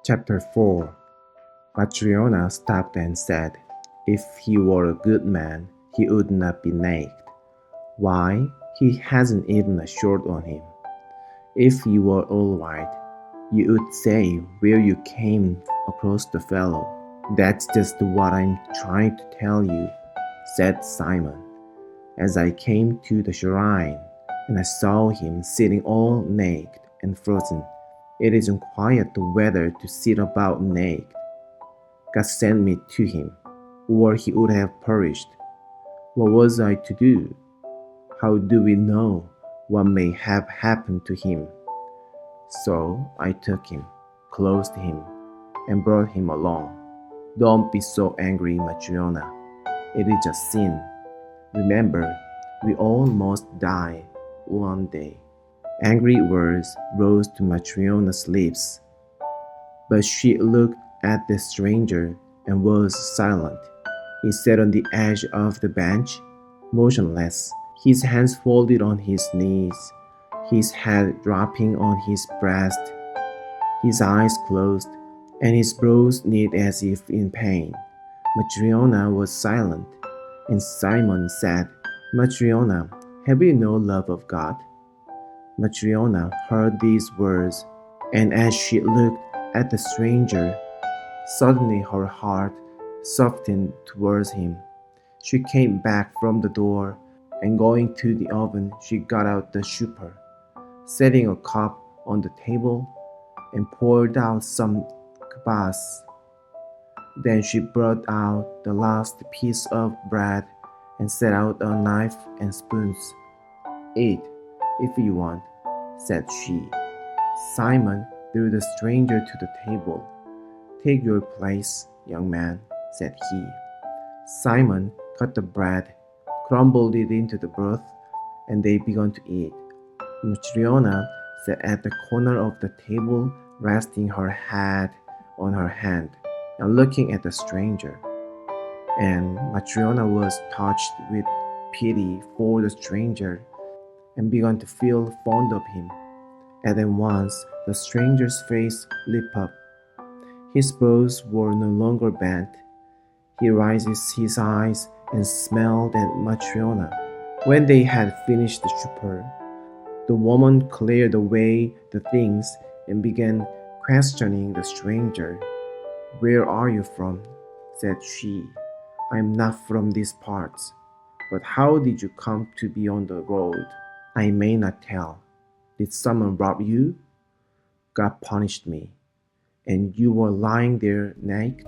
Chapter 4. Matryona stopped and said, "If he were a good man, he would not be naked. Why, he hasn't even a shirt on him. If you were all right, you would say where you came across the fellow." "That's just what I'm trying to tell you," said Simon. "As I came to the shrine, and I saw him sitting all naked and frozen. It isn't quite the weather to sit about naked. God sent me to him, or he would have perished. What was I to do? How do we know what may have happened to him? So I took him, clothed him, and brought him along. Don't be so angry, Matryona. It is a sin. Remember, we all must die one day." Angry words rose to Matryona's lips, but she looked at the stranger and was silent. He sat on the edge of the bench, motionless, his hands folded on his knees, his head dropping on his breast, his eyes closed, and his brows knit as if in pain. Matryona was silent, and Simon said, "Matryona, have you no love of God?" Matryona heard these words, and as she looked at the stranger, suddenly her heart softened towards him. She came back from the door, and going to the oven, she got out the super, setting a cup on the table, and poured out some kvass. Then she brought out the last piece of bread and set out a knife and spoons. "Eat, if you want," said she. Simon drew the stranger to the table. "Take your place, young man," said he. Simon cut the bread, crumbled it into the broth, and they began to eat. Matryona sat at the corner of the table, resting her head on her hand and looking at the stranger. And Matryona was touched with pity for the stranger and began to feel fond of him. And at once the stranger's face lit up. His brows were no longer bent. He raised his eyes and smiled at Matryona. When they had finished the supper, the woman cleared away the things and began questioning the stranger. "Where are you from?" said she. "I'm not from these parts. But how did you come to be on the road?" "I may not tell. Did someone rob you?" "God punished me." "And you were lying there naked?"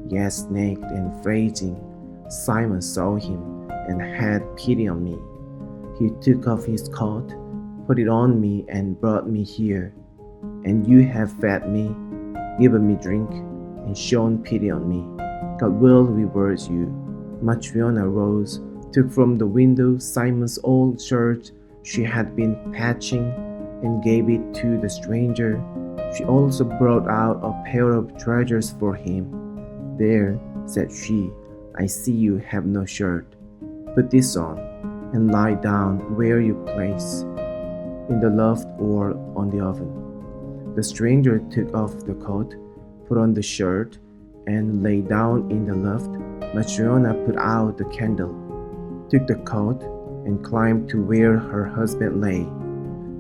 "Yes, naked and freezing. Simon saw him and had pity on me. He took off his coat, put it on me, and brought me here. And you have fed me, given me drink, and shown pity on me. God will reward you." Matryona rose, took from the window Simon's old shirt she had been patching, and gave it to the stranger. She also brought out a pair of trousers for him. "There," said she, "I see you have no shirt. Put this on, and lie down where you please, in the loft or on the oven." The stranger took off the coat, put on the shirt, and lay down in the loft. Matryona put out the candle, took the coat, and climbed to where her husband lay.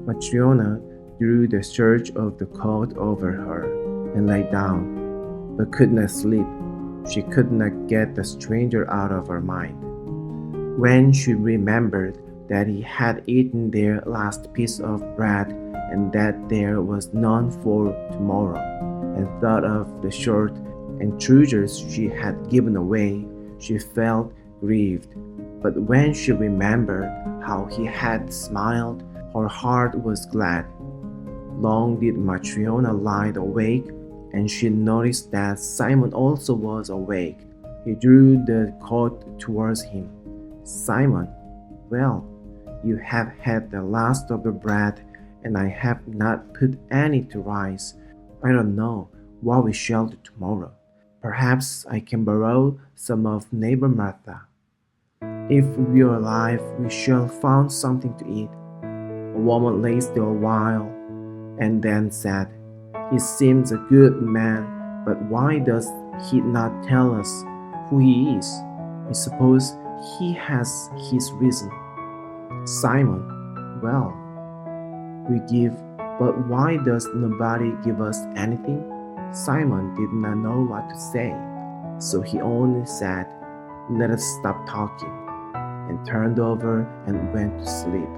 Matryona drew the shirt of the coat over her and lay down, but could not sleep. She could not get the stranger out of her mind. When she remembered that he had eaten their last piece of bread and that there was none for tomorrow, and thought of the shirt and trousers she had given away, she felt grieved. But when she remembered how he had smiled, her heart was glad. Long did Matryona lie awake, and she noticed that Simon also was awake. He drew the coat towards him. "Simon, well, you have had the last of the bread, and I have not put any to rise. I don't know what we shall do tomorrow. Perhaps I can borrow some of neighbor Martha. If we are alive, we shall find something to eat." A woman lay still a while, and then said, He seems a good man, but why does he not tell us who he is? I suppose he has his reason. Simon, well, we give, but why does nobody give us anything? Simon did not know what to say, so he only said, "Let us stop talking," and turned over and went to sleep.